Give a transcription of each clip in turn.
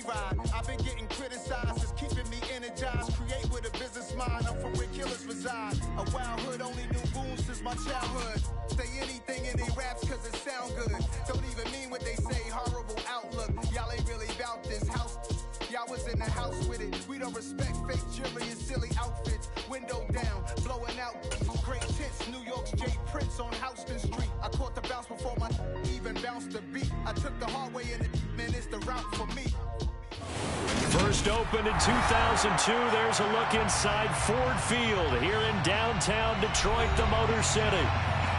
ride. I've been getting criticized, it's keeping me energized. Create with a business mind, I'm from where killers reside. A wild hood, only knew goons since my childhood. Say anything in they raps cause it sound good. Don't even mean what they say, horrible outlook. Y'all ain't really about this house. Y'all was in the house with it. We don't respect fake jewelry and silly outfits. Window down, blowing out great tits. New York's J. Prince on Houston Street. I caught the bounce before my even bounced the beat. I took the hard way and man, it's the route for me. First opened in 2002. There's a look inside Ford Field here in downtown Detroit, the Motor City.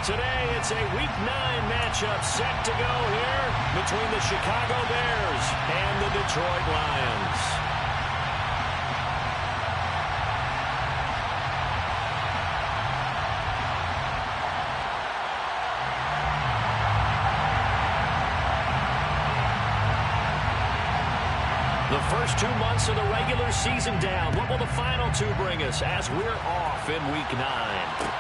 Today, it's a Week 9 matchup set to go here between the Chicago Bears and the Detroit Lions. The first 2 months of the regular season down. What will the final 2 bring us as we're off in Week 9?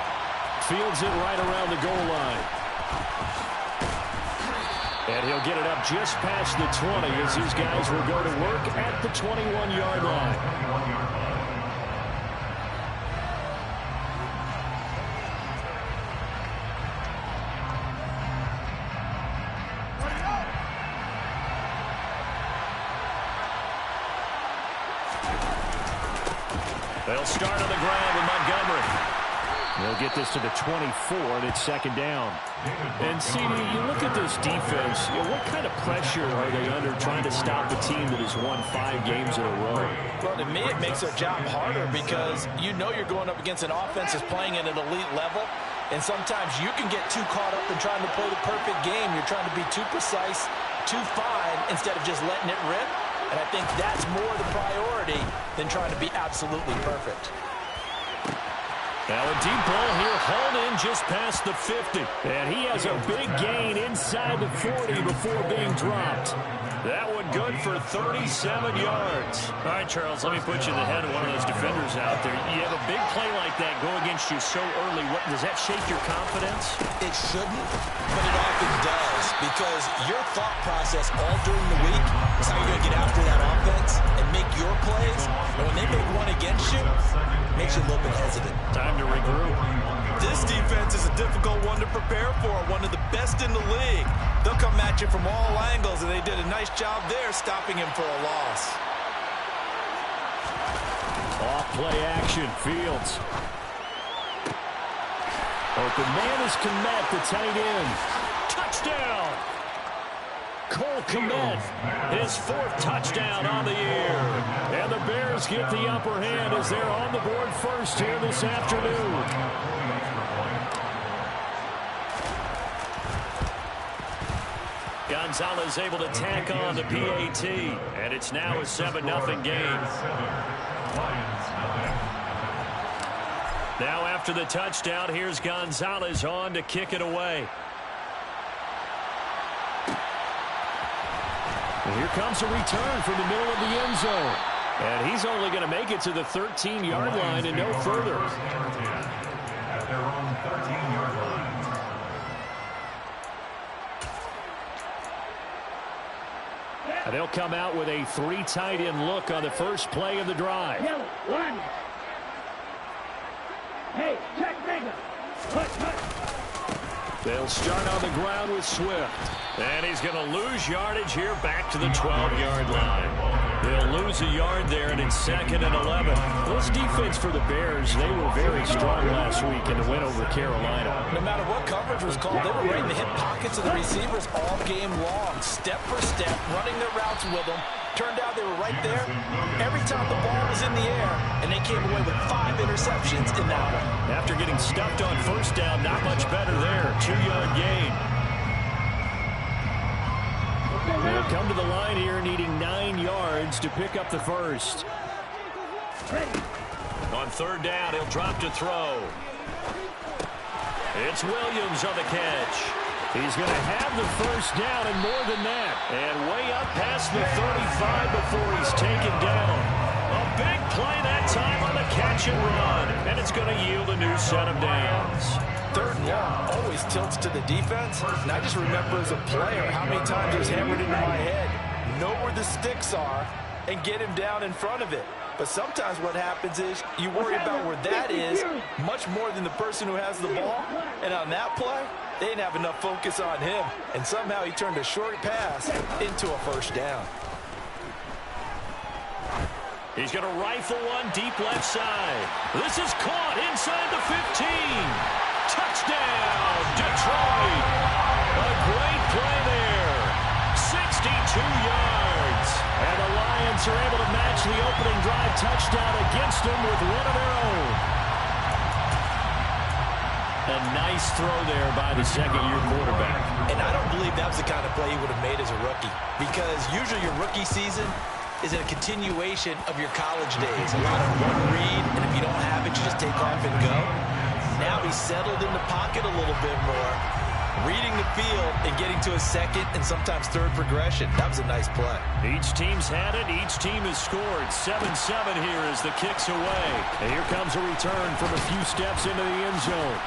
Fields it right around the goal line. And he'll get it up just past the 20 as these guys will go to work at the 21-yard line. They'll start on the ground with Montgomery. They'll get this to the 24, and it's second down. And, CD, you look at this defense, what kind of pressure are they under trying to stop a team that has won 5 games in a row? Well, to me, it makes their job harder because you know you're going up against an offense that's playing at an elite level, and sometimes you can get too caught up in trying to play the perfect game. You're trying to be too precise, too fine, instead of just letting it rip. And I think that's more the priority than trying to be absolutely perfect. Now a deep ball here, hauled in just past the 50. And he has a big gain inside the 40 before being dropped. That one good for 37 yards. All right, Charles, let me put you in the head of one of those defenders out there. You have a big play like that go against you so early. Does that shake your confidence? It shouldn't, but it often does, because your thought process all during the week is how you're going to get after that offense and make your plays. And when they make one against you, it makes you a little bit hesitant. Time to regroup. This defense is a difficult one to prepare for, one of the best in the league. They'll come at you from all angles, and they did a nice job there stopping him for a loss. Off play action, Fields. Open man is Kmet, the tight end. Touchdown! Cole Kmet, his 4th touchdown on the year. And the Bears get the upper hand as they're on the board first here this afternoon. Gonzalez able to tack on the PAT, and it's now a 7-0 game. Now after the touchdown, here's Gonzalez on to kick it away. And here comes a return from the middle of the end zone. And he's only going to make it to the 13-yard line and no further. At their own 13-yard line. And they'll come out with a 3 tight end look on the first play of the drive. One. Hey, check bigger. They'll start on the ground with Swift. And he's going to lose yardage here back to the 12-yard line. They'll lose a yard there, and it's 2nd and 11. This defense for the Bears, they were very strong last week in the win over Carolina. No matter what coverage was called, they were right in the hip pockets of the receivers all game long, step for step, running their routes with them. Turned out they were right there every time the ball was in the air, and they came away with 5 interceptions in that one. After getting stuffed on first down, not much better there. 2-yard gain. They'll come to the line here needing 9 yards to pick up the first. On 3rd down, he'll drop to throw. It's Williams on the catch. He's going to have the first down and more than that. And way up past the 35 before he's taken down. A big play that time on the catch and run. And it's going to yield a new set of downs. 3rd and long always tilts to the defense. And I just remember as a player how many times it was hammered into my head. Know where the the sticks are and get him down in front of it. But sometimes what happens is you worry about where that is much more than the person who has the ball. And on that play, they didn't have enough focus on him. And somehow he turned a short pass into a first down. He's going to rifle one deep left side. This is caught inside the 15. Touchdown, Detroit. A great play there. 62 yards. And the Lions are able to match the opening drive touchdown against them with one of their own. A nice throw there by the second-year quarterback. And I don't believe that was the kind of play he would have made as a rookie. Because usually your rookie season is a continuation of your college days. A lot of one read, and if you don't have it, you just take off and go. Now he's settled in the pocket a little bit more, reading the field and getting to a second and sometimes third progression. That was a nice play. Each team's had it. Each team has scored. 7-7 here as the kick's away. And here comes a return from a few steps into the end zone.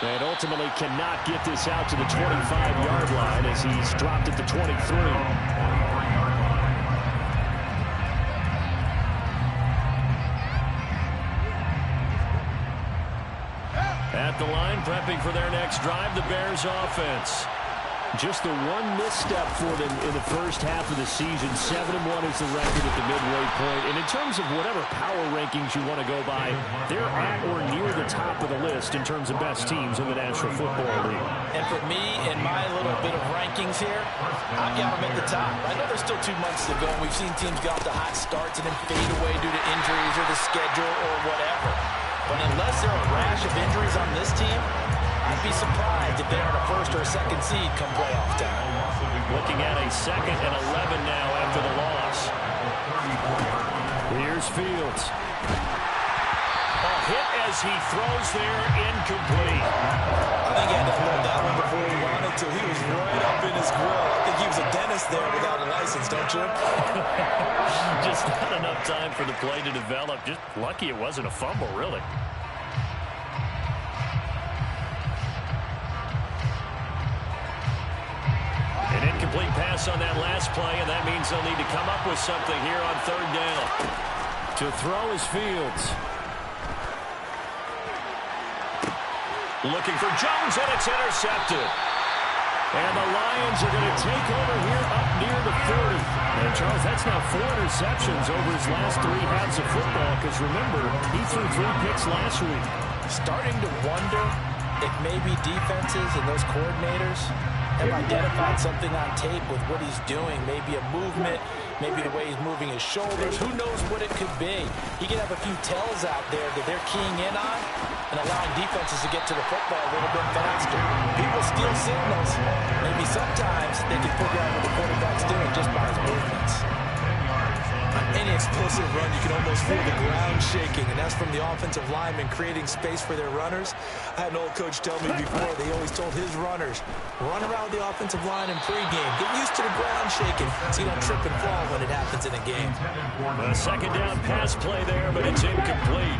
And ultimately cannot get this out to the 25-yard line as he's dropped at the 23. At the line, prepping for their next drive, the Bears offense. Just the one misstep for them in the first half of the season. 7-1 is the record at the midway point. And in terms of whatever power rankings you want to go by, they're at or near the top of the list in terms of best teams in the National Football League. And for me, in my little bit of rankings here, I've got them at the top. I know there's still 2 months to go, and we've seen teams get off to hot starts and then fade away due to injuries or the schedule or whatever. But unless there are a rash of injuries on this team, I'd be surprised if they're in a first or a second seed come playoff time. Looking at a 2nd and 11 now after the loss. Here's Fields. A hit as he throws there, incomplete. I think he had to hold that one before he wanted to. He was right up in his grill. I think he was a dentist there without a license, don't you? Just not enough time for the play to develop. Just lucky it wasn't a fumble, really. An incomplete pass on that last play, and that means they'll need to come up with something here on 3rd down. To throw is Fields. Looking for Jones, and it's intercepted. And the Lions are going to take over here up near the 40. And, Charles, that's now 4 interceptions over his last 3 halves of football, because, remember, he threw 3 picks last week. Starting to wonder if maybe defenses and those coordinators have identified something on tape with what he's doing. Maybe a movement, maybe the way he's moving his shoulders. Who knows what it could be? He could have a few tells out there that they're keying in on and allowing defenses to get to the football a little bit faster. People steal signals. Maybe sometimes they can figure out what the quarterback's doing just by his movements. On any explosive run, you can almost feel the ground shaking, and that's from the offensive linemen creating space for their runners. I had an old coach tell me before, they always told his runners, run around the offensive line in pregame. Get used to the ground shaking so you don't trip and fall when it happens in a game. A 2nd down pass play there, but it's incomplete.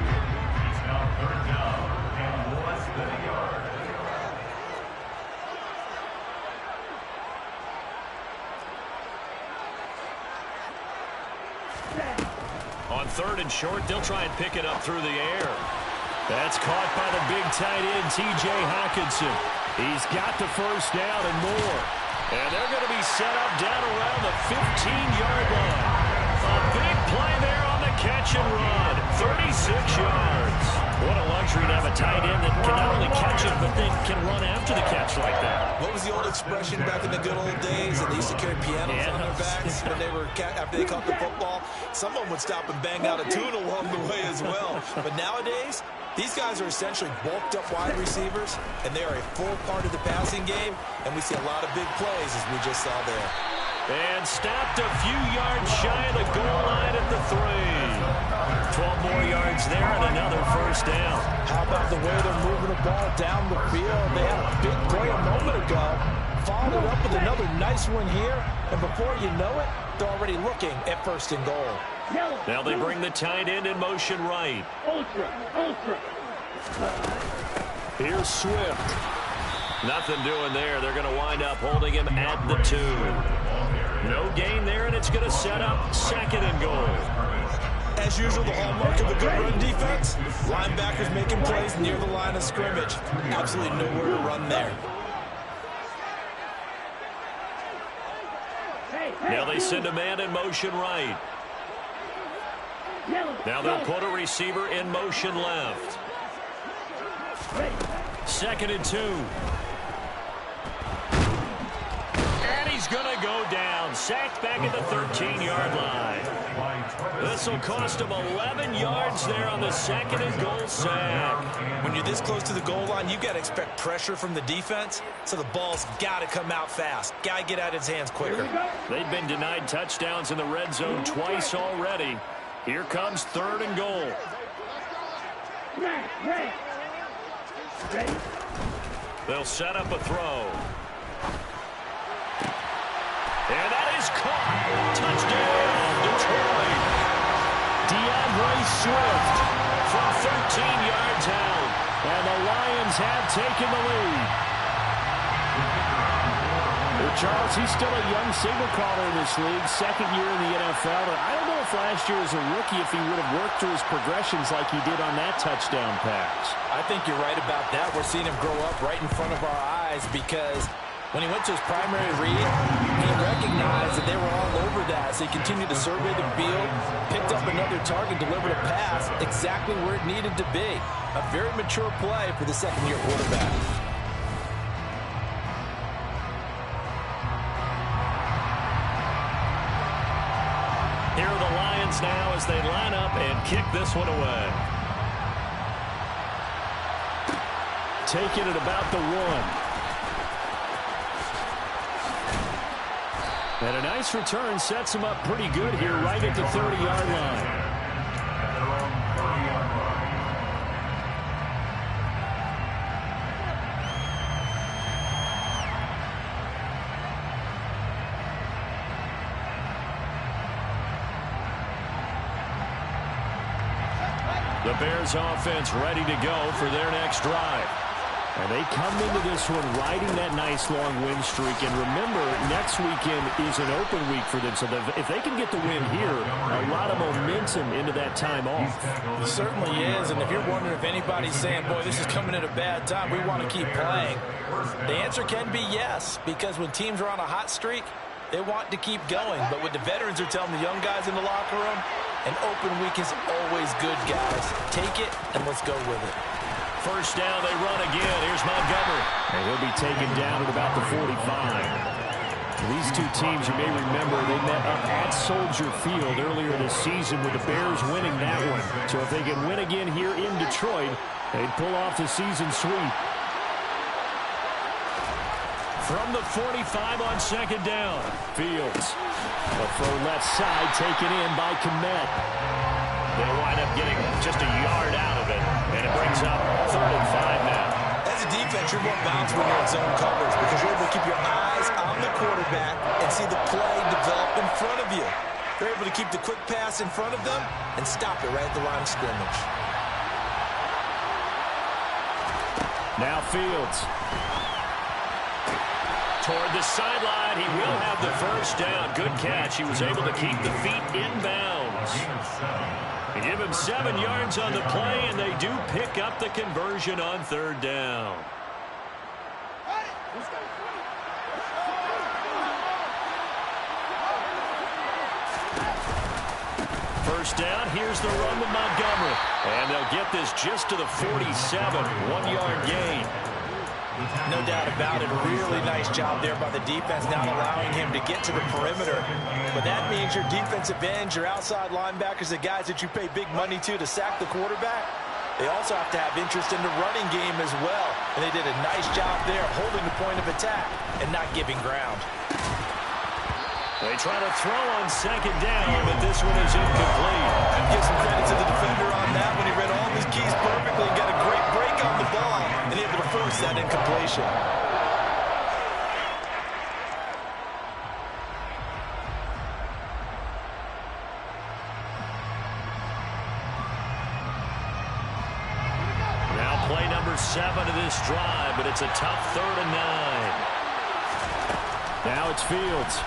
Now 3rd down and less than a yard. On 3rd and short, they'll try and pick it up through the air. That's caught by the big tight end, T.J. Hockenson. He's got the first down and more. And they're going to be set up down around the 15-yard line. A big play there on the catch and run. 36 yards. What a luxury to have a tight end that can not only catch it, but then can run after the catch like that. What was the old expression back in the good old days? And they used to carry pianos on their backs when they were after they caught the football. Someone would stop and bang out a tune along the way as well. But nowadays, these guys are essentially bulked up wide receivers, and they are a full part of the passing game. And we see a lot of big plays, as we just saw there. And stopped a few yards shy of the goal line at the 3. 12 more yards there and another first down. How about the way they're moving the ball down the field? They had a big play a moment ago. Followed up with another nice one here. And before you know it, they're already looking at 1st and goal. Now they bring the tight end in motion right. Here's Swift. Nothing doing there. They're going to wind up holding him at the 2. No gain there, and it's going to set up second and goal. As usual, the hallmark of a good run defense, linebackers making plays near the line of scrimmage. Absolutely nowhere to run there. Now they send a man in motion right. Now they'll put a receiver in motion left. Second and 2. And he's going to go down. Sacked back at the 13-yard line. This will cost him 11 yards there on the second and goal sack. When you're this close to the goal line, you've got to expect pressure from the defense, so the ball's got to come out fast. Got to get out of his hands quicker. They've been denied touchdowns in the red zone twice already. Here comes third and goal. They'll set up a throw. And that is caught. Touchdown, Detroit. DeAndre Swift from 13 yards out. And the Lions have taken the lead. Well, Charles, he's still a young signal caller in this league, second year in the NFL. I don't know if last year as a rookie if he would have worked through his progressions like he did on that touchdown pass. I think you're right about that. We're seeing him grow up right in front of our eyes because when he went to his primary read, he recognized that they were all over that. So he continued to survey the field, picked up another target, delivered a pass exactly where it needed to be. A very mature play for the second-year quarterback. Here are the Lions now as they line up and kick this one away. Taking it about the 1. And a nice return sets him up pretty good here right at the 30-yard line. The Bears offense ready to go for their next drive. And they come into this one riding that nice long win streak. And remember, next weekend is an open week for them. So if they can get the win here, a lot of momentum into that time off. It certainly is. And if you're wondering if anybody's saying, boy, this is coming at a bad time, we want to keep playing, the answer can be yes. Because when teams are on a hot streak, they want to keep going. But what the veterans are telling the young guys in the locker room, an open week is always good, guys. Take it, and let's go with it. First down, they run again. Here's Montgomery. And he'll be taken down at about the 45. These two teams, you may remember, they met up at Soldier Field earlier this season with the Bears winning that one. So if they can win again here in Detroit, they'd pull off the season sweep. From the 45 on second down, Fields. The throw left side taken in by Kmet. They'll wind up getting just a yard out of it. And it brings up third and 5 now. As a defense, you're more balanced when you're in zone coverage because you're able to keep your eyes on the quarterback and see the play develop in front of you. They're able to keep the quick pass in front of them and stop it right at the line of scrimmage. Now Fields. Toward the sideline, he will have the first down. Good catch. He was able to keep the feet inbounds. They give him 7 yards on the play, and they do pick up the conversion on third down. First down, here's the run to Montgomery. And they'll get this just to the 47, 1-yard gain. No doubt about it. A really nice job there by the defense, not allowing him to get to the perimeter. But that means your defensive ends, your outside linebackers, the guys that you pay big money to sack the quarterback, they also have to have interest in the running game as well. And they did a nice job there holding the point of attack and not giving ground. They try to throw on second down, but this one is incomplete. Give some credit to the defender on that when he read all of his keys perfectly and got a great break on the ball and able to force that incompletion. Now play number 7 of this drive, but it's a tough 3rd and 9. Now it's Fields.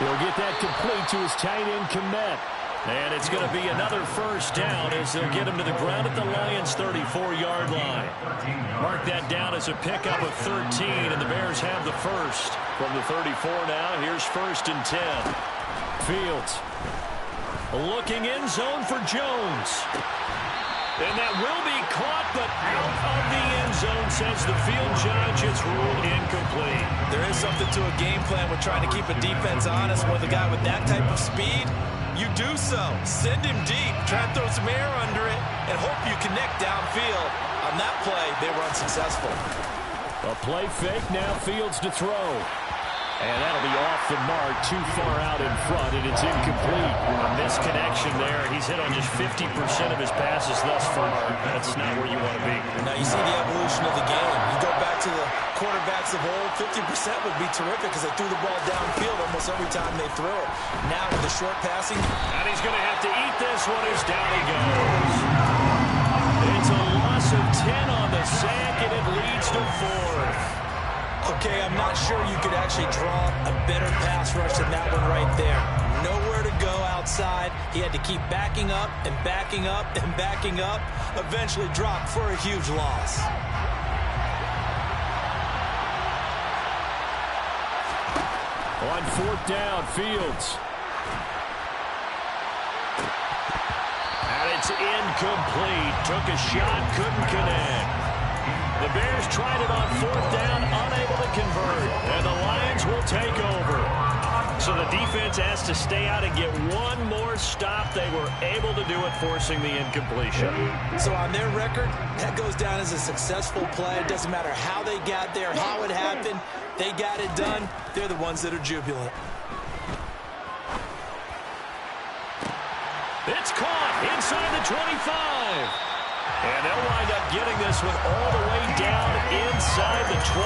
He'll get that complete to his tight end, Kmet. And it's going to be another first down as they'll get him to the ground at the Lions' 34-yard line. Mark that down as a pickup of 13, and the Bears have the first. From the 34 now, here's 1st and 10. Fields looking end zone for Jones. And that will be caught, but out of the end zone, says the field judge. It's ruled incomplete. There is something to a game plan with trying to keep a defense honest. With a guy with that type of speed, you do so. Send him deep, try to throw some air under it, and hope you connect downfield. On that play, they were unsuccessful. A play fake, now Fields to throw. And that'll be off the mark, too far out in front, and it's incomplete. A misconnection there. He's hit on just 50% of his passes thus far. That's not where you want to be. Now you see the evolution of the game. You go back to the quarterbacks of old, 50% would be terrific because they threw the ball downfield almost every time they threw it. Now with the short passing. And he's going to have to eat this one as down he goes. It's a loss of 10 on the sack, and it leads to 4th. Okay, I'm not sure you could actually draw a better pass rush than that one right there. Nowhere to go outside. He had to keep backing up and backing up and backing up. Eventually dropped for a huge loss. On 4th down, Fields. And it's incomplete. Took a shot, couldn't connect. The Bears tried it on 4th down, unable to convert. And the Lions will take over. So the defense has to stay out and get one more stop. They were able to do it, forcing the incompletion. So on their record, that goes down as a successful play. It doesn't matter how they got there, how it happened. They got it done. They're the ones that are jubilant. It's caught inside the 25. And they'll wind up getting this one all the way down inside the 20.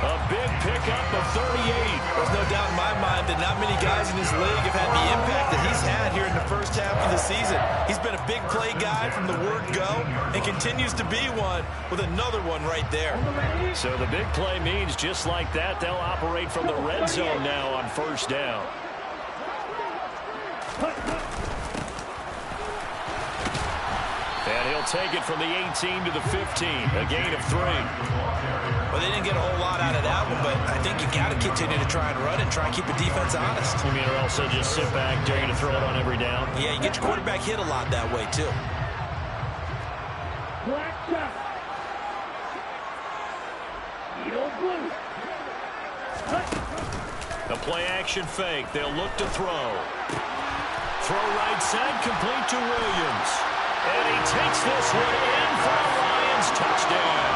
A big pickup of 38. There's no doubt in my mind that not many guys in this league have had the impact that he's had here in the first half of the season. He's been a big play guy from the word go and continues to be one with another one right there. So the big play means just like that, they'll operate from the red zone now on 1st down. And he'll take it from the 18 to the 15, a gain of 3. Well, they didn't get a whole lot out of that one, but I think you got to continue to try and run and try and keep the defense honest. You mean, or else they'll just sit back, dare you to throw it on every down? Yeah, you get your quarterback hit a lot that way, too. The play action fake. They'll look to throw. Throw right side, complete to Williams. And he takes this one in for a Lions touchdown.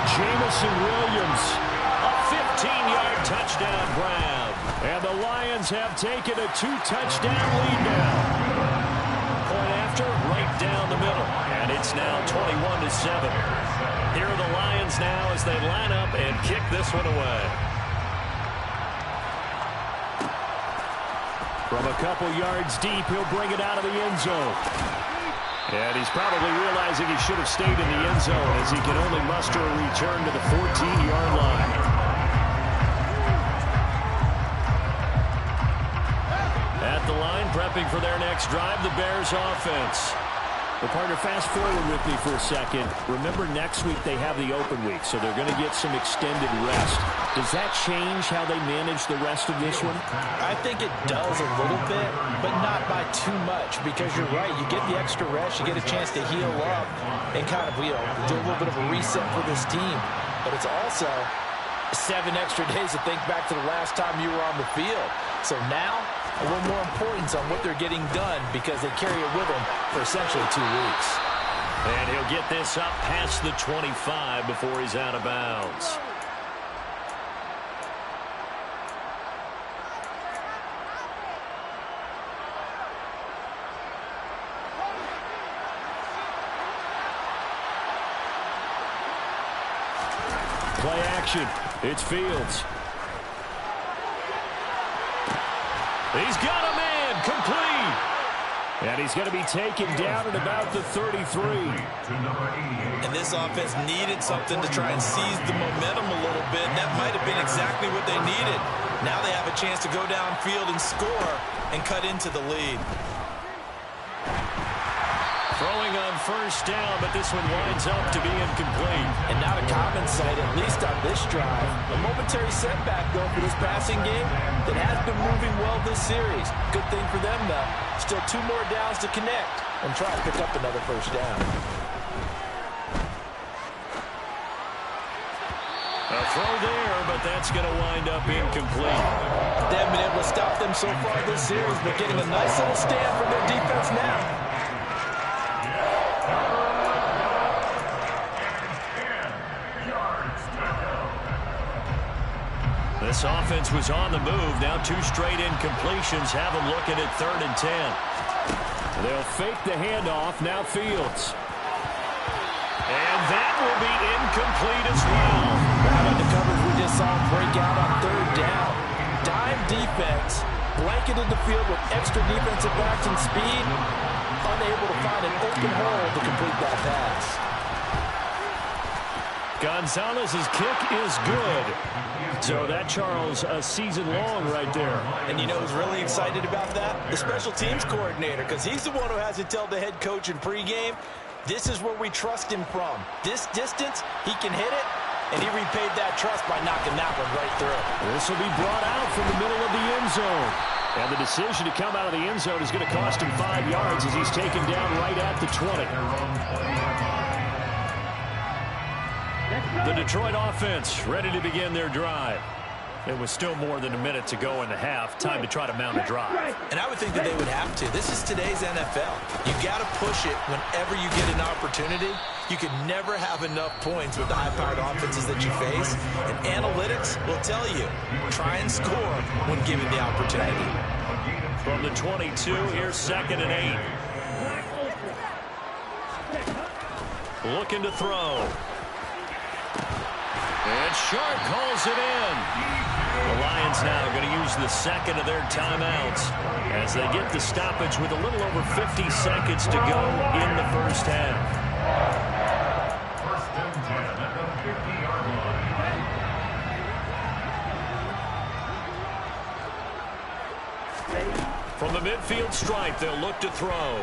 Jamison Williams. A 15-yard touchdown grab. And the Lions have taken a 2-touchdown lead now. Point after, right down the middle. And it's now 21-7. Here are the Lions now as they line up and kick this one away. From a couple yards deep, he'll bring it out of the end zone. And he's probably realizing he should have stayed in the end zone as he can only muster a return to the 14-yard line. At the line, prepping for their next drive, the Bears offense. Well, partner, fast forward with me for a second. Remember, next week they have the open week, so they're going to get some extended rest. Does that change how they manage the rest of this one? I think it does a little bit, but not by too much, because you're right. You get the extra rest, you get a chance to heal up and kind of, do a little bit of a reset for this team. But it's also 7 extra days to think back to the last time you were on the field. So now, a little more importance on what they're getting done because they carry it with them for essentially 2 weeks. And he'll get this up past the 25 before he's out of bounds. Play action. It's Fields. He's got a man, complete. And he's going to be taken down at about the 33. And this offense needed something to try and seize the momentum a little bit. And that might have been exactly what they needed. Now they have a chance to go downfield and score and cut into the lead. Throwing on first down, but this one winds up to be incomplete. And not a common sight, at least on this drive. A momentary setback, though, for this passing game that has been moving well this series. Good thing for them, though. Still 2 more downs to connect and try to pick up another first down. A throw there, but that's going to wind up incomplete. They haven't been able to stop them so far this series, but getting a nice little stand from their defense now. This offense was on the move. Now 2 straight incompletions have them looking at 3rd and 10. They'll fake the handoff. Now Fields. And that will be incomplete as well. Right on the coverage, we just saw him break out on 3rd down. Dime defense, blanketed the field with extra defensive backs and speed. Unable to find an open hole to complete that pass. Gonzalez's kick is good. So that, Charles, a season long right there. And you know who's really excited about that? The special teams coordinator, because he's the one who has to tell the head coach in pregame, this is where we trust him from. This distance, he can hit it, and he repaid that trust by knocking that one right through. This will be brought out from the middle of the end zone. And the decision to come out of the end zone is going to cost him 5 yards as he's taken down right at the 20. The Detroit offense ready to begin their drive. It was still more than a minute to go in the half. Time to try to mount a drive. And I would think that they would have to. This is today's NFL. You got to push it whenever you get an opportunity. You can never have enough points with the high-powered offenses that you face. And analytics will tell you, try and score when given the opportunity. From the 22, here's 2nd and 8. Looking to throw. And Sharp calls it in. The Lions now going to use the 2nd of their timeouts as they get the stoppage with a little over 50 seconds to go in the first half. 1st and 10 at the 50-yard line. From the midfield stripe, they'll look to throw.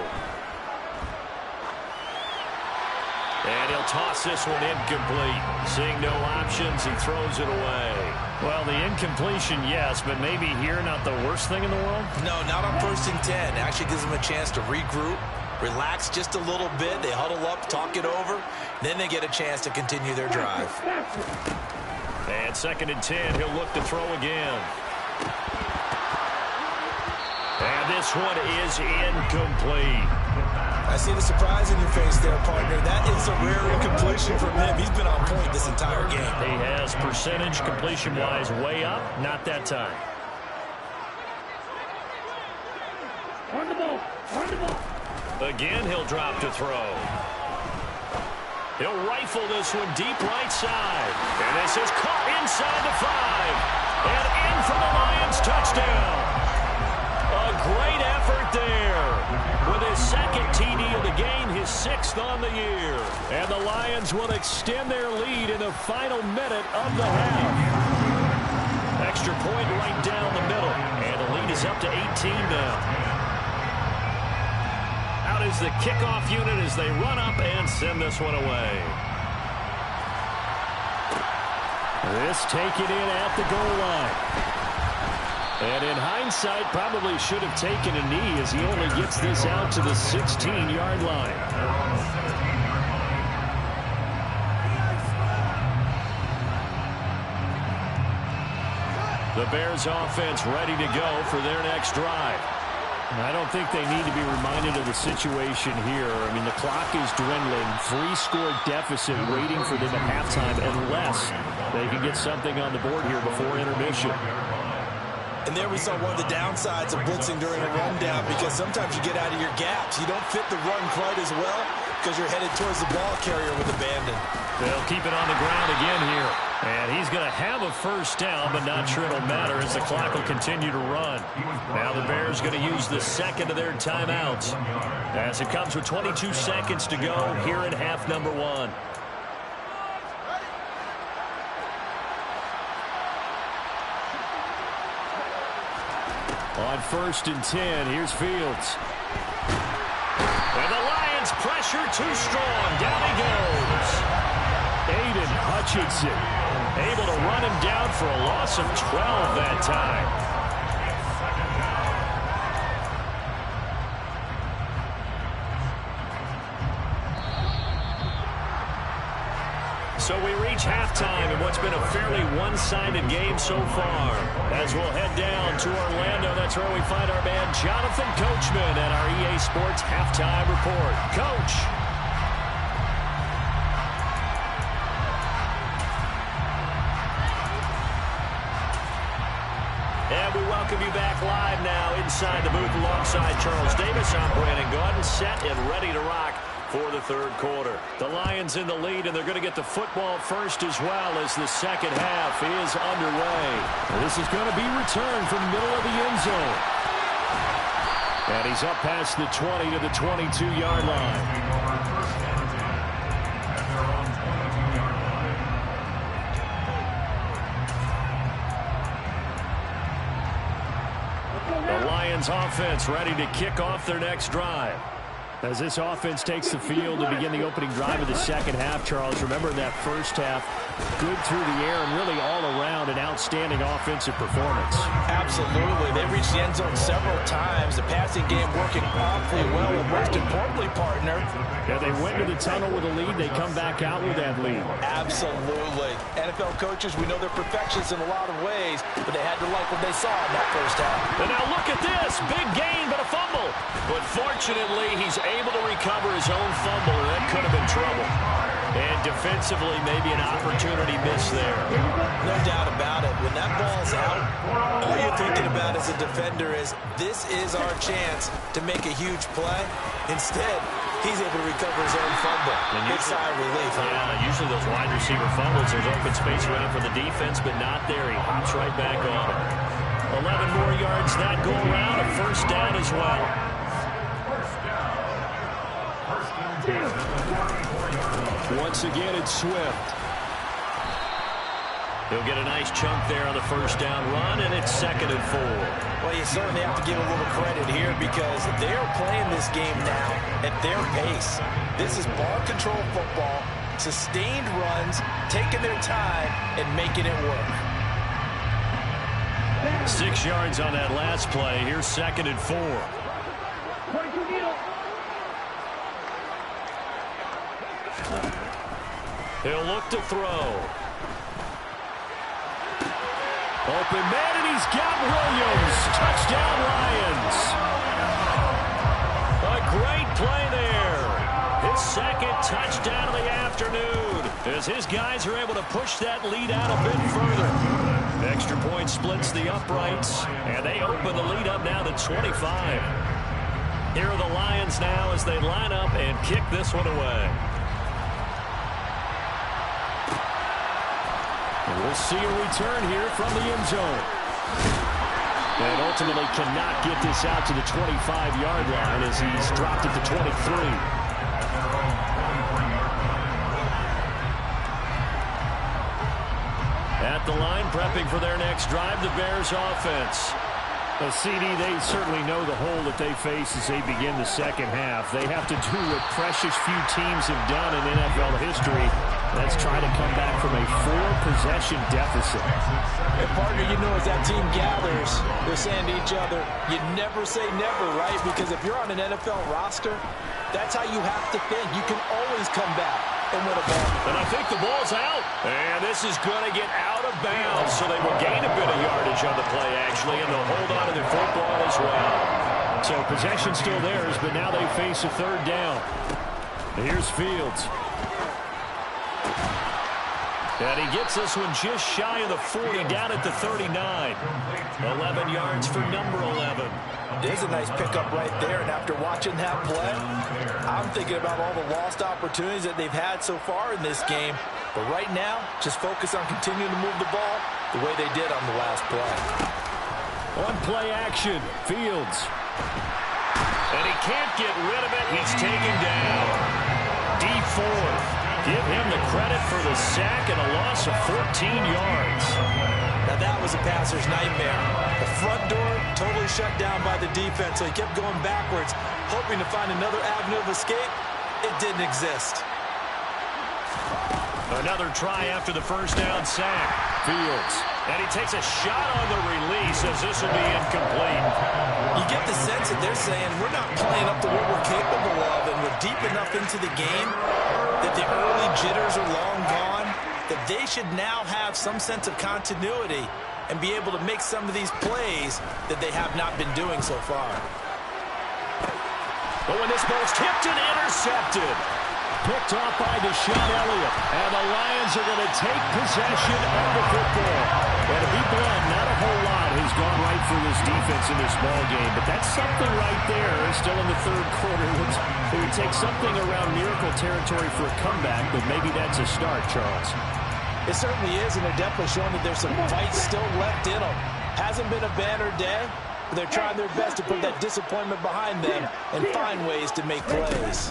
And he'll toss this one incomplete. Seeing no options, he throws it away. Well, the incompletion, yes, but maybe here not the worst thing in the world? No, not on 1st and 10. It actually gives them a chance to regroup, relax just a little bit. They huddle up, talk it over. Then they get a chance to continue their drive. And 2nd and 10, he'll look to throw again. And this one is incomplete. I see the surprise in your face there, partner. That is a rare incompletion from him. He's been on point this entire game. He has percentage completion-wise way up. Not that time. On the ball. Again, he'll drop to throw. He'll rifle this one deep right side. And this is caught inside the 5. And in for the Lions touchdown. A great effort there. With his 2nd TD of the game, his 6th on the year. And the Lions will extend their lead in the final minute of the half. Extra point right down the middle. And the lead is up to 18 now. Out is the kickoff unit as they run up and send this one away. This taken in at the goal line. And in hindsight, probably should have taken a knee as he only gets this out to the 16-yard line. The Bears offense ready to go for their next drive. I don't think they need to be reminded of the situation here. I mean, the clock is dwindling. 3-score deficit waiting for them at halftime unless they can get something on the board here before intermission. And there we saw one of the downsides of blitzing during a rundown, because sometimes you get out of your gaps. You don't fit the run quite as well because you're headed towards the ball carrier with abandon. They'll keep it on the ground again here. And he's going to have a first down, but not sure it'll matter as the clock will continue to run. Now the Bears going to use the 2nd of their timeouts as it comes with 22 seconds to go here in half number 1. On 1st and 10, here's Fields. And the Lions pressure too strong. Down he goes. Aiden Hutchinson able to run him down for a loss of 12 that time. So we reach halftime in what's been a fairly one-sided game so far. As we'll head down to Orlando, that's where we find our man Jonathan Coachman at our EA Sports Halftime Report. Coach. And we welcome you back live now inside the booth alongside Charles Davis. I'm Brandon Gaudin, set and ready to rock for the third quarter. The Lions in the lead, and they're going to get the football first as well as the second half is underway. This is going to be returned from the middle of the end zone. And he's up past the 20 to the 22-yard line. The Lions offense ready to kick off their next drive. As this offense takes the field to begin the opening drive of the second half, Charles, remember in that first half, good through the air and really all around an outstanding offensive performance. Absolutely. They reached the end zone several times. The passing game working awfully well, and most importantly, partner. Yeah, they went to the tunnel with a lead. They come back out with that lead. Absolutely. NFL coaches, we know they're perfectionists in a lot of ways, but they had to like what they saw in that first half. And now look at this. Big gain, but a fumble. But fortunately, he's able to recover his own fumble, and that could have been trouble. And defensively, maybe an opportunity missed there. No doubt about it. When that ball's out, all you're thinking about as a defender is, this is our chance to make a huge play. Instead, he's able to recover his own fumble. Big sigh of relief. Yeah, usually those wide receiver fumbles, there's open space ready for the defense, but not there. He hops right back on it. 11 more yards that go around, a first down as well. Once again, it's Swift. He'll get a nice chunk there on the first down run, and it's 2nd and 4. Well, you certainly have to give a little credit here because they're playing this game now at their pace. This is ball control football, sustained runs, taking their time, and making it work. 6 yards on that last play. Here's 2nd and 4. He'll look to throw. Open man, and he's got Williams. Touchdown, Lions. A great play there. His second touchdown of the afternoon as his guys are able to push that lead out a bit further. Extra point splits the uprights, and they open the lead up now to 25. Here are the Lions now as they line up and kick this one away. We'll see a return here from the end zone. And ultimately cannot get this out to the 25-yard line as he's dropped it to 23. At the line, prepping for their next drive, the Bears offense. CD, they certainly know the hole that they face as they begin the second half. They have to do what precious few teams have done in NFL history. Let's try to come back from a 4-possession deficit. Hey, partner, you know as that team gathers, they're saying to each other, you never say never, right? Because if you're on an NFL roster, that's how you have to think. You can always come back and win a ball. And I think the ball's out. And this is going to get out of bounds, so they will gain a bit of yardage on the play, actually, and they'll hold on to their football as well. So possession still theirs, but now they face a third down. Here's Fields. And he gets this one just shy of the 40, down at the 39. 11 yards for number 11. There's a nice pickup right there, and after watching that play, I'm thinking about all the lost opportunities that they've had so far in this game. But right now, just focus on continuing to move the ball the way they did on the last play. On play action, Fields. And he can't get rid of it. He's taken down. Deep fourth. Give him the credit for the sack and a loss of 14 yards. Now that was a passer's nightmare. The front door totally shut down by the defense, so he kept going backwards, hoping to find another avenue of escape. It didn't exist. Another try after the first down sack. Fields. And he takes a shot on the release as this will be incomplete. You get the sense that they're saying we're not playing up to what we're capable of, and we're deep enough into the game that the early jitters are long gone, that they should now have some sense of continuity and be able to make some of these plays that they have not been doing so far. But when this ball's tipped and intercepted. Picked off by Deshaun Elliott. And the Lions are going to take possession of the football. And to be blunt, not a whole lot has gone right for this defense in this ball game. But that's something right there. Still in the third quarter. It would take something around miracle territory for a comeback, but maybe that's a start, Charles. It certainly is, and they're definitely showing that there's some fight still left in them. Hasn't been a banner day, but they're trying their best to put that disappointment behind them and find ways to make plays.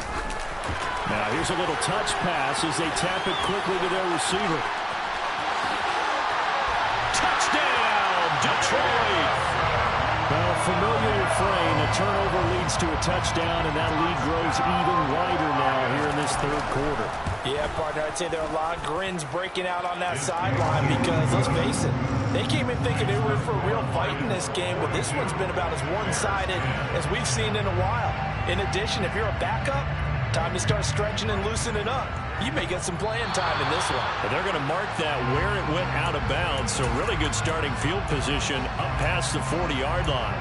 Now here's a little touch pass as they tap it quickly to their receiver. Touchdown, Detroit! Well, familiar refrain. A turnover leads to a touchdown, and that lead grows even wider now here in this third quarter. Yeah, partner, I'd say there are a lot of grins breaking out on that sideline because, let's face it, they came in thinking they were in for a real fight in this game, but this one's been about as one-sided as we've seen in a while. In addition, if you're a backup, time to start stretching and loosening up. You may get some playing time in this one. But they're going to mark that where it went out of bounds, so really good starting field position up past the 40-yard line.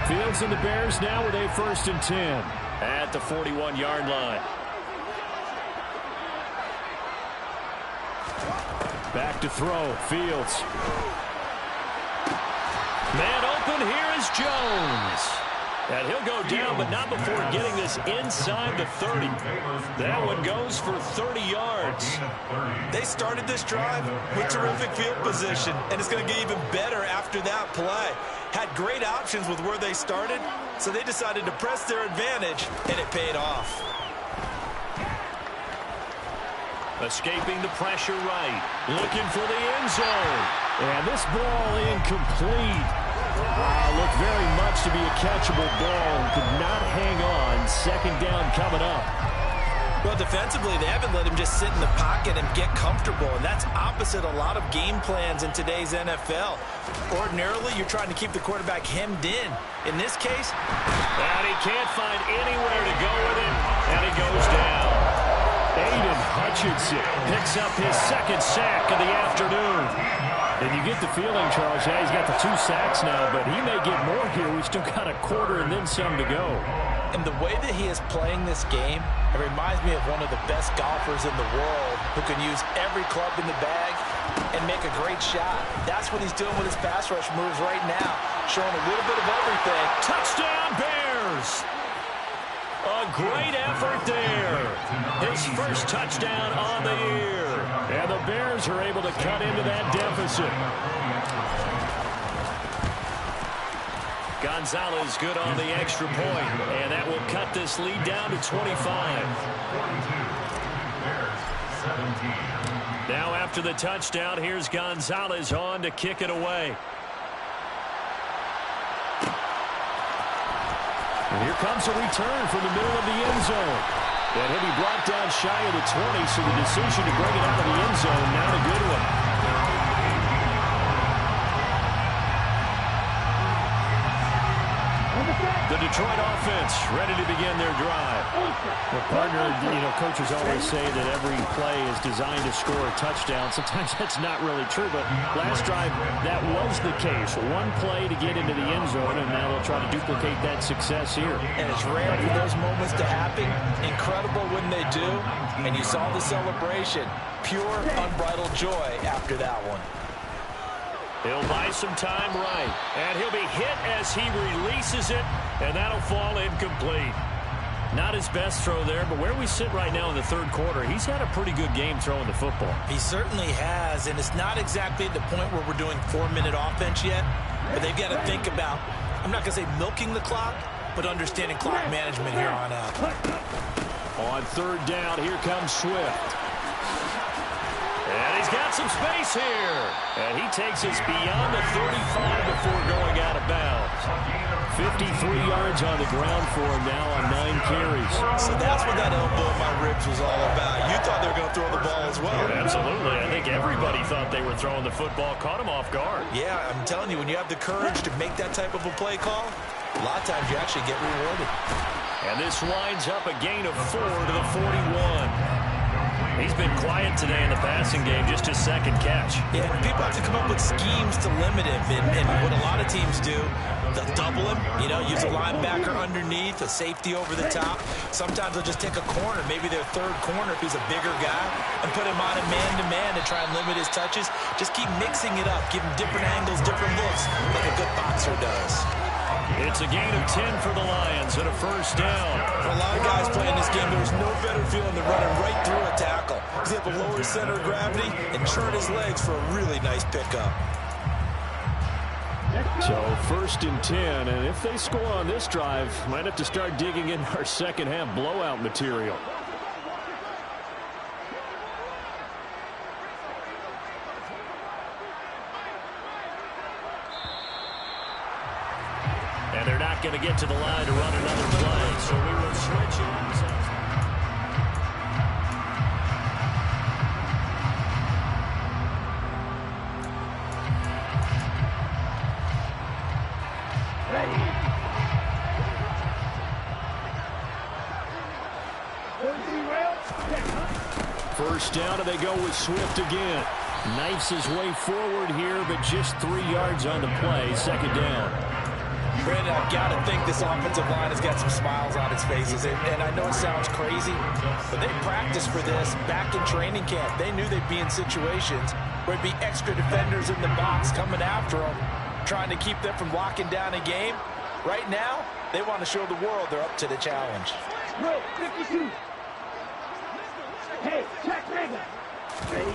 Fields and the Bears now with a 1st and 10 at the 41-yard line. Back to throw. Fields. Man open. Here is Jones. And he'll go down, but not before getting this inside the 30. That one goes for 30 yards. They started this drive with terrific field position, and it's going to get even better after that play. Had great options with where they started, so they decided to press their advantage, and it paid off. Escaping the pressure right. Looking for the end zone. And this ball incomplete. Looked very much to be a catchable ball. Could not hang on. 2nd down coming up. Well, defensively, they haven't let him just sit in the pocket and get comfortable, and that's opposite a lot of game plans in today's NFL. Ordinarily, you're trying to keep the quarterback hemmed in. In this case, and he can't find anywhere to go with it, and he goes down. Aiden Hutchinson picks up his 2nd sack of the afternoon. And you get the feeling, Charles, yeah, he's got the 2 sacks now, but he may get more here. We've still got a quarter and then some to go. And the way that he is playing this game, it reminds me of one of the best golfers in the world who can use every club in the bag and make a great shot. That's what he's doing with his pass rush moves right now, showing a little bit of everything. Touchdown, Bears! A great effort there. His 1st touchdown on the year. And the Bears are able to cut into that deficit. Gonzalez good on the extra point, and that will cut this lead down to 25. 42. Bears 17. Now after the touchdown, here's Gonzalez on to kick it away. And here comes a return from the middle of the end zone. And he'll be brought down shy of the 20, so the decision to bring it out of the end zone, not a good one. The Detroit offense ready to begin their drive. Well, partner, coaches always say that every play is designed to score a touchdown. Sometimes that's not really true, but last drive, that was the case. One play to get into the end zone, and now they'll try to duplicate that success here. And it's rare for those moments to happen. Incredible when they do. And you saw the celebration. Pure, unbridled joy after that one. He'll buy some time right. And he'll be hit as he releases it, and that'll fall incomplete. Not his best throw there, but where we sit right now in the third quarter, he's had a pretty good game throwing the football. He certainly has, and it's not exactly at the point where we're doing 4-minute offense yet, but they've got to think about, I'm not going to say milking the clock, but understanding clock management here on out. On third down, here comes Swift. And he's got some space here. And he takes us beyond the 35 before going out of bounds. 53 yards on the ground for him now on 9 carries. So that's what that elbow in my ribs was all about. You thought they were going to throw the ball as well. Absolutely. I think everybody thought they were throwing the football, caught him off guard. Yeah, I'm telling you, when you have the courage to make that type of a play call, a lot of times you actually get rewarded. And this winds up a gain of 4 to the 41. He's been quiet today in the passing game, just his second catch. Yeah, people have to come up with schemes to limit him. And what a lot of teams do, they'll double him, use a linebacker underneath, a safety over the top. Sometimes they'll just take a corner, maybe their third corner if he's a bigger guy, and put him on a man-to-man to try and limit his touches. Just keep mixing it up, give him different angles, different looks, like a good boxer does. It's a gain of 10 for the Lions and a first down. For a lot of guys playing this game, there's no better feeling than running right through a tackle. Because they have a lower center of gravity and churn his legs for a really nice pickup. So first and 10, and if they score on this drive, might have to start digging in our second half blowout material. And they're not going to get to the line to run another play, so we will switch ends. Ready. First down, and they go with Swift again. Knifes his way forward here, but just 3 yards on the play. Second down. Brandon, I've got to think this offensive line has got some smiles on its faces. And I know it sounds crazy, but they practiced for this back in training camp. They knew they'd be in situations where it'd be extra defenders in the box coming after them, trying to keep them from locking down a game. Right now, they want to show the world they're up to the challenge. Bro, 52. Hey, check nigga. Ready.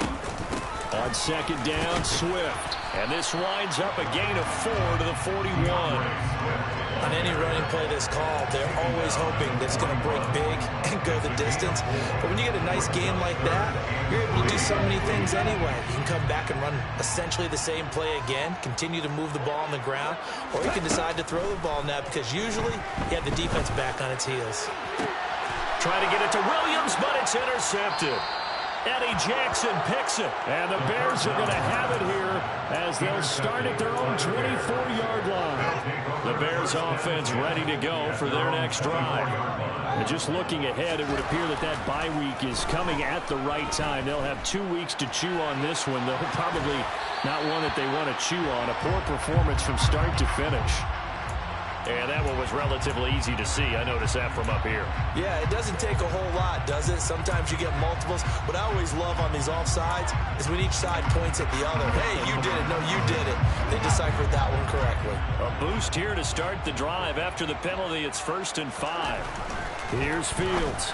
On second down, Swift. And this winds up a gain of 4 to the 41. On any running play that's called, they're always hoping that it's going to break big and go the distance. But when you get a nice game like that, you're able to do so many things anyway. You can come back and run essentially the same play again, continue to move the ball on the ground, or you can decide to throw the ball now because usually you have the defense back on its heels. Trying to get it to Williams, but it's intercepted. Eddie Jackson picks it, and the Bears are going to have it here as they'll start at their own 24-yard line. The Bears offense ready to go for their next drive. And just looking ahead, it would appear that that bye week is coming at the right time. They'll have 2 weeks to chew on this one, though probably not one that they want to chew on. A poor performance from start to finish. And that one was relatively easy to see. I noticed that from up here. Yeah, it doesn't take a whole lot, does it? Sometimes you get multiples. What I always love on these offsides is when each side points at the other. Hey, you did it. No, you did it. They deciphered that one correctly. A boost here to start the drive. After the penalty, it's 1st and 5. Here's Fields.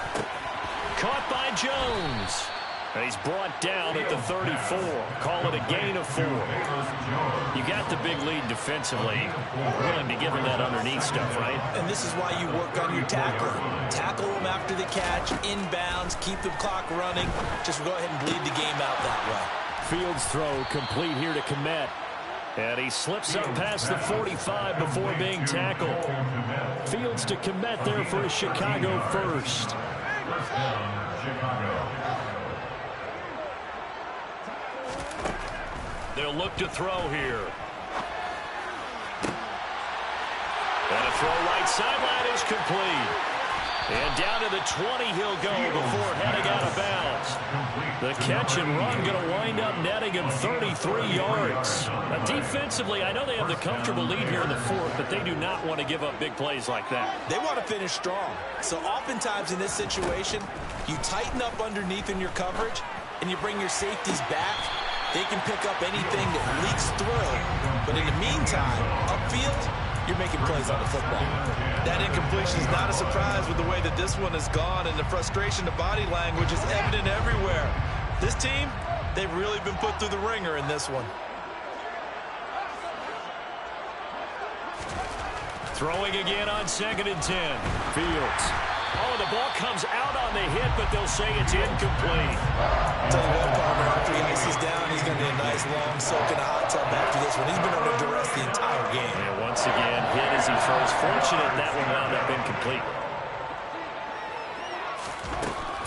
Caught by Jones. And he's brought down at the 34. Call it a gain of 4. You got the big lead defensively. Willing to give him that underneath stuff, right? And this is why you work on your tackling. Tackle them after the catch, inbounds, keep the clock running. Just go ahead and bleed the game out that way. Fields throw complete here to Kmet. And he slips up past the 45 before being tackled. Fields to Kmet there for a Chicago first. They'll look to throw here. And a throw right sideline is complete. And down to the 20 he'll go before heading out of bounds. The catch and run going to wind up netting him 33 yards. Now, defensively, I know they have the comfortable lead here in the 4th, but they do not want to give up big plays like that. They want to finish strong. So oftentimes in this situation, you tighten up underneath in your coverage, and you bring your safeties back. They can pick up anything that leaks through. But in the meantime, upfield, you're making plays on the football. That incompletion is not a surprise with the way that this one has gone, and the frustration, the body language is evident everywhere. This team, they've really been put through the ringer in this one. Throwing again on 2nd and 10. Fields. Oh, the ball comes out on the a hit, but they'll say it's incomplete. Tell you what, partner, after he ices down, he's going to be a nice, long soak in a hot tub after this one. He's been under duress the entire game. And once again, hit as he throws. Fortunate that one wound up incomplete.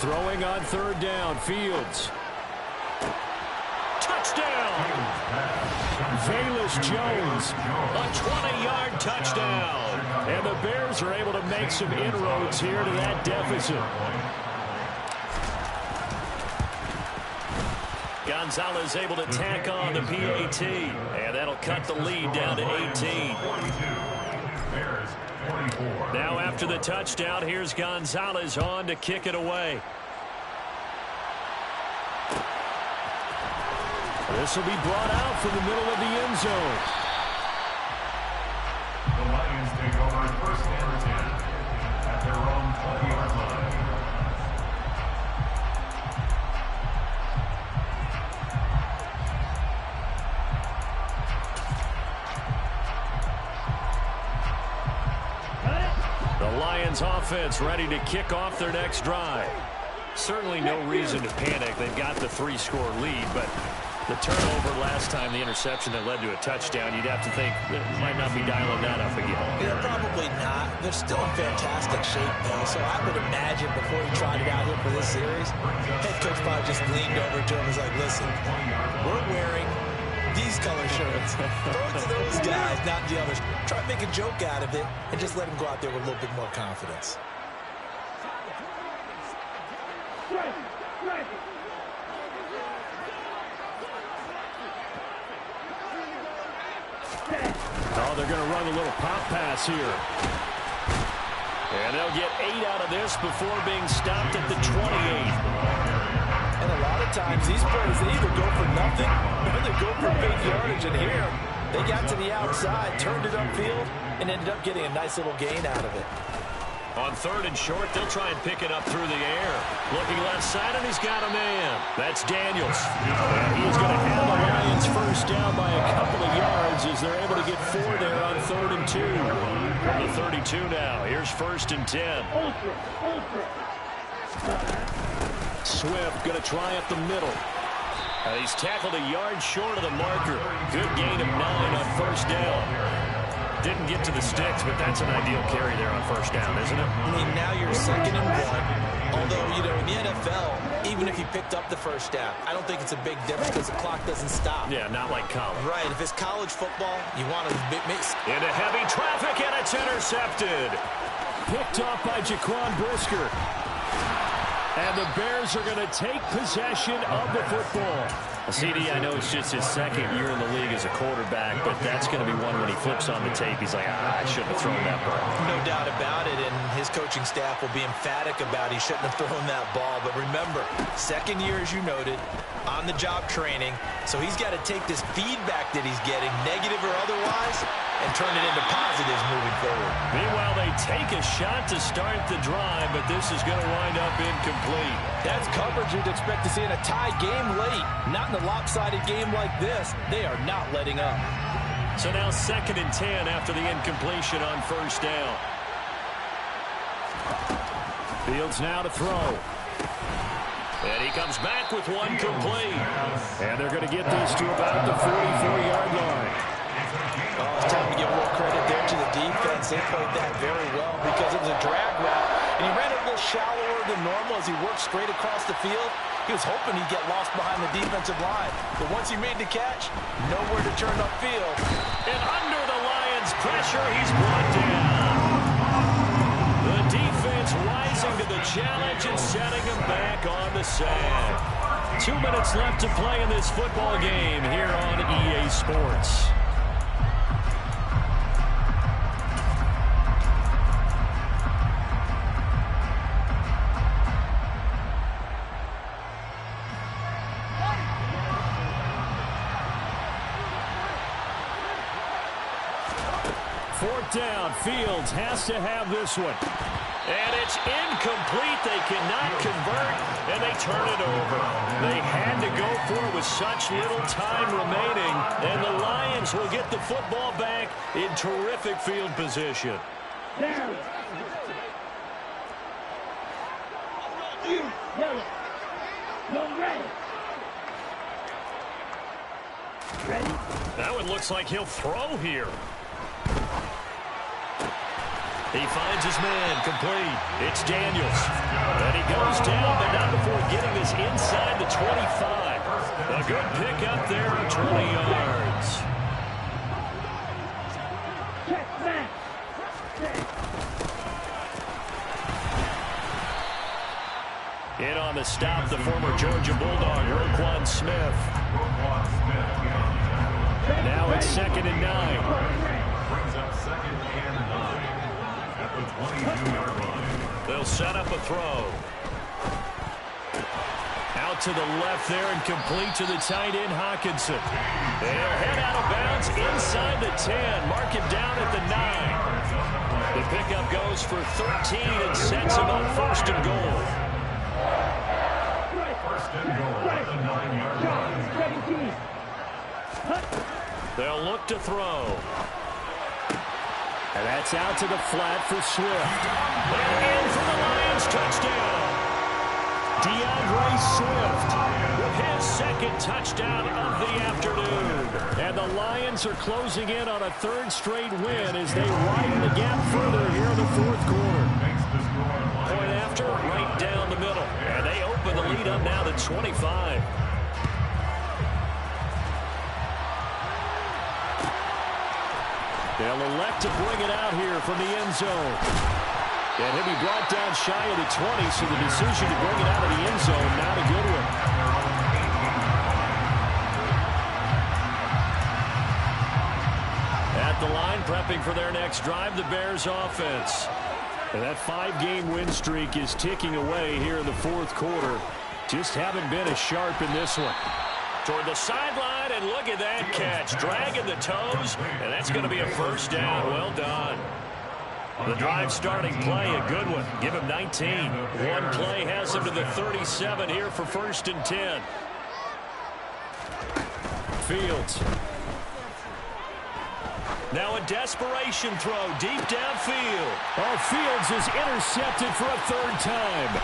Throwing on third down, Fields. Touchdown! Velus Jones. A 20-yard touchdown. And the Bears are able to make some inroads here to that deficit. Gonzalez able to tack on the PAT. And that'll cut the lead down to 18. Now after the touchdown, here's Gonzalez on to kick it away. This will be brought out from the middle of the end zone. The Lions take over first and 10 at their own 20-yard line. The Lions offense ready to kick off their next drive. Certainly no reason to panic. They've got the 3-score lead, but the turnover last time, the interception that led to a touchdown, you'd have to think it might not be dialing that up again. Yeah, probably not. They're still in fantastic shape, though, so I would imagine before he tried it out here for this series, head coach probably just leaned over to him and was like, listen, we're wearing these color shirts. Throw it to those guys, not the others. Try to make a joke out of it and just let him go out there with a little bit more confidence. Oh, they're going to run a little pop pass here. And they'll get 8 out of this before being stopped at the 28. And a lot of times these plays, they either go for nothing or they go for big yardage. And here, they got to the outside, turned it upfield, and ended up getting a nice little gain out of it. On third and short, they'll try and pick it up through the air. Looking left side, and he's got a man. That's Daniels. And he's going to have the Lions first down by a couple of yards as they're able to get 4 there on 3rd and 2. From the 32 now, here's 1st and 10. Swift going to try up the middle. He's tackled a yard short of the marker. Good gain of 9 on 1st down. Didn't get to the sticks, but that's an ideal carry there on 1st down, isn't it? I mean, now you're 2nd and 1. Although, you know, in the NFL, even if you picked up the 1st down, I don't think it's a big difference because the clock doesn't stop. Yeah, not like college. Right. If it's college football, you want to mix. Into heavy traffic, and it's intercepted. Picked off by Jaquan Brisker. And the Bears are going to take possession of the football. CD, I know it's just his 2nd year in the league as a quarterback, but that's going to be one when he flips on the tape. He's like, I shouldn't have thrown that ball. No doubt about it, and his coaching staff will be emphatic about he shouldn't have thrown that ball. But remember, 2nd year, as you noted, on-the-job training, so he's got to take this feedback that he's getting, negative or otherwise, and turn it into positives moving forward. Meanwhile, they take a shot to start the drive, but this is going to wind up incomplete. That's coverage you'd expect to see in a tie game late. Not in a lopsided game like this. They are not letting up. So now 2nd and 10 after the incompletion on 1st down. Fields now to throw. And he comes back with one complete. And they're going to get this to about the 44-yard line. Oh, it's time to give real credit there to the defense. They played that very well because it was a drag route. And he ran it a little shallower than normal as he worked straight across the field. He was hoping he'd get lost behind the defensive line. But once he made the catch, nowhere to turn upfield. And under the Lions' pressure, he's brought down. The defense rising to the challenge and setting him back on the sack. 2 minutes left to play in this football game here on EA Sports. Down. Fields has to have this one. And it's incomplete. They cannot convert, and they turn it over. They had to go for it with such little time remaining, and the Lions will get the football back in terrific field position. Yellow. No red. Ready? That one looks like he'll throw here. He finds his man, complete. It's Daniels. And he goes down, but not before getting this inside the 25. A good pickup there of 20 yards. Check back. In on the stop, the former Georgia Bulldog, Roquan Smith. Now it's 2nd and 9. Brings up 2nd and 9 at the 22-yard line. They'll set up a throw. Out to the left there and complete to the tight end, Hockenson. They'll head out of bounds inside the 10. Mark him down at the 9. The pickup goes for 13 and sets him up 1st and goal. 1st and goal at the 9-yard line. 17. They'll look to throw. And that's out to the flat for Swift. And in for the Lions, touchdown. DeAndre Swift with his 2nd touchdown of the afternoon. And the Lions are closing in on a 3rd straight win as they widen the gap further here in the 4th quarter. Point after, right down the middle. And they open the lead up now to 25. They'll elect to bring it out here from the end zone. And he'll be brought down shy of the 20, so the decision to bring it out of the end zone, not a good one. At the line, prepping for their next drive, the Bears offense. And that 5-game win streak is ticking away here in the 4th quarter. Just haven't been as sharp in this one. Toward the sideline, and look at that catch. Dragging the toes, and that's going to be a 1st down. Well done. The drive starting play, a good one. Give him 19. One play has him to the 37 here for 1st and 10. Fields. Now a desperation throw deep downfield. Oh, Fields is intercepted for a 3rd time.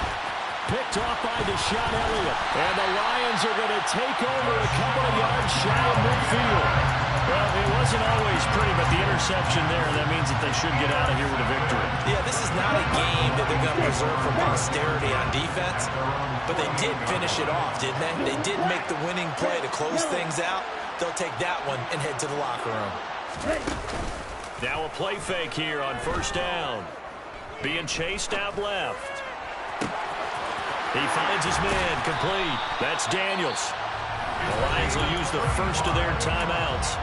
Picked off by Deshaun Elliott. And the Lions are going to take over a couple of yards shy of midfield. Well, it wasn't always pretty, but the interception there, that means that they should get out of here with a victory. Yeah, this is not a game that they're going to preserve for posterity on defense, but they did finish it off, didn't they? They did make the winning play to close things out. They'll take that one and head to the locker room. Now a play fake here on 1st down. Being chased out left. He finds his man, complete. That's Daniels. The Lions will use the 1st of their timeouts.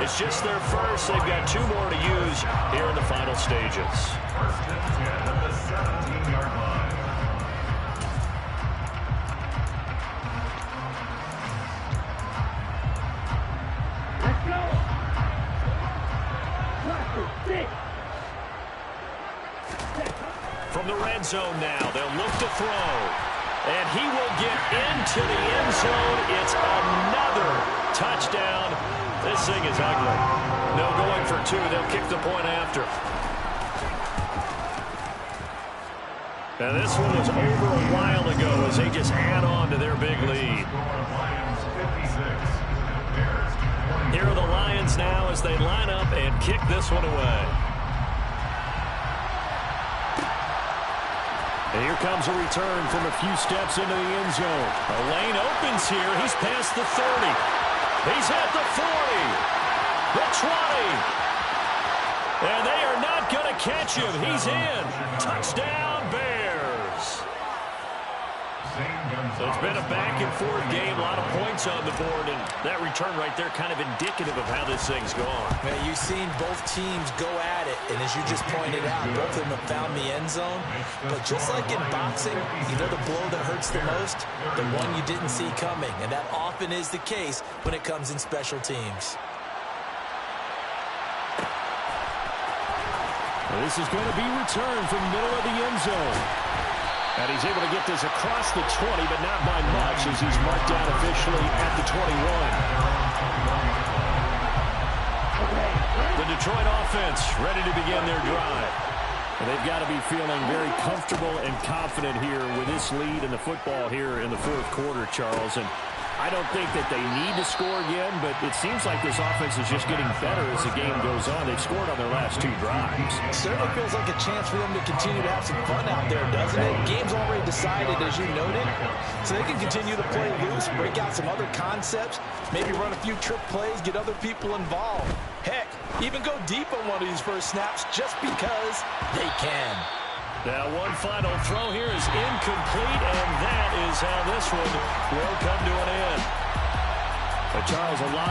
It's just their 1st. They've got 2 more to use here in the final stages. 1st and 10 at the 17-yard line. Let's go. From the red zone now, they'll look to throw. And he will get into the end zone. It's another touchdown. This thing is ugly. No going for 2. They'll kick the point after. Now this one was over a while ago as they just add on to their big lead. Here are the Lions now as they line up and kick this one away. And here comes a return from a few steps into the end zone. A lane opens here. He's past the 30. He's at the 40. The 20. And they are not going to catch him. He's in. Touchdown, Bears. So it's been a back-and-forth game. A lot of points on the board. And that return right there kind of indicative of how this thing's gone. Man, you've seen both teams go at it. And as you just pointed out, both of them have found the end zone. But just like in boxing, you know the blow that hurts the most? The one you didn't see coming. And that often is the case when it comes in special teams. Well, this is going to be returned from the middle of the end zone. And he's able to get this across the 20, but not by much as he's marked down officially at the 21. The Detroit offense ready to begin their drive. And they've got to be feeling very comfortable and confident here with this lead in the football here in the fourth quarter, Charles. And I don't think that they need to score again, but it seems like this offense is just getting better as the game goes on. They've scored on their last 2 drives. It certainly feels like a chance for them to continue to have some fun out there, doesn't it? Game's already decided, as you noted, so they can continue to play loose, break out some other concepts, maybe run a few trick plays, get other people involved. Heck, even go deep on one of these first snaps just because they can. Now one final throw here is incomplete, and that is how this one will come to an end. But Charles, a lot